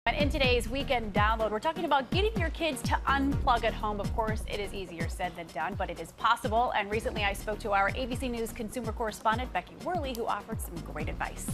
And in today's weekend download, we're talking about getting your kids to unplug at home. Of course, it is easier said than done, but it is possible. And recently I spoke to our ABC News consumer correspondent, Becky Worley, who offered some great advice.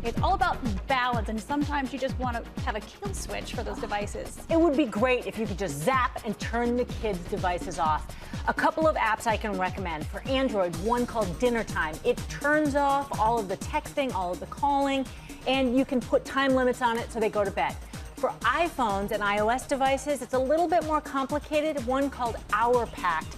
It's all about balance, and sometimes you just want to have a kill switch for those devices. It would be great if you could just zap and turn the kids' devices off. A couple of apps I can recommend. For Android, one called Dinner Time. It turns off all of the texting, all of the calling, and you can put time limits on it so they go to bed. For iPhones and iOS devices, it's a little bit more complicated, one called Hour Pact.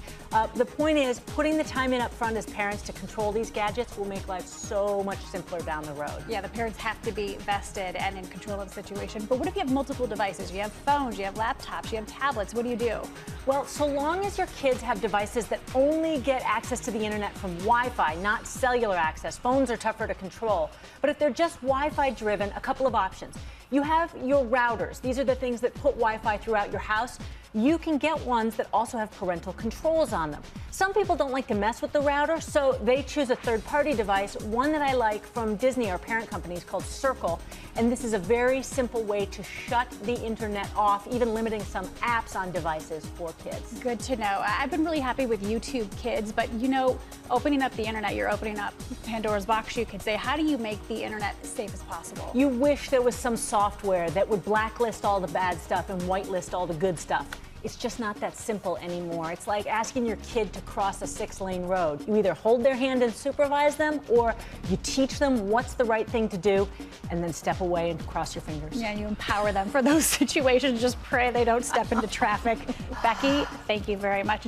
The point is, putting the time in up front as parents to control these gadgets will make life so much simpler down the road. Yeah, the parents have to be vested and in control of the situation. But what if you have multiple devices? You have phones, you have laptops, you have tablets. What do you do? Well, so long as your kids have devices that only get access to the internet from Wi-Fi, not cellular access, phones are tougher to control. But if they're just Wi-Fi driven, a couple of options. You have your routers. These are the things that put Wi-Fi throughout your house. You can get ones that also have parental controls on them. Some people don't like to mess with the router, so they choose a third-party device. One that I like from Disney, our parent company, is called Circle. And this is a very simple way to shut the internet off, even limiting some apps on devices for kids. Good to know. I've been really happy with YouTube Kids, but you know, opening up the internet, you're opening up Pandora's box, you could say. How do you make the internet as safe as possible? You wish there was some software that would blacklist all the bad stuff and whitelist all the good stuff. It's just not that simple anymore. It's like asking your kid to cross a 6-lane road. You either hold their hand and supervise them, or you teach them what's the right thing to do, and then step away and cross your fingers. Yeah, you empower them for those situations. Just pray they don't step into traffic. Becky, thank you very much.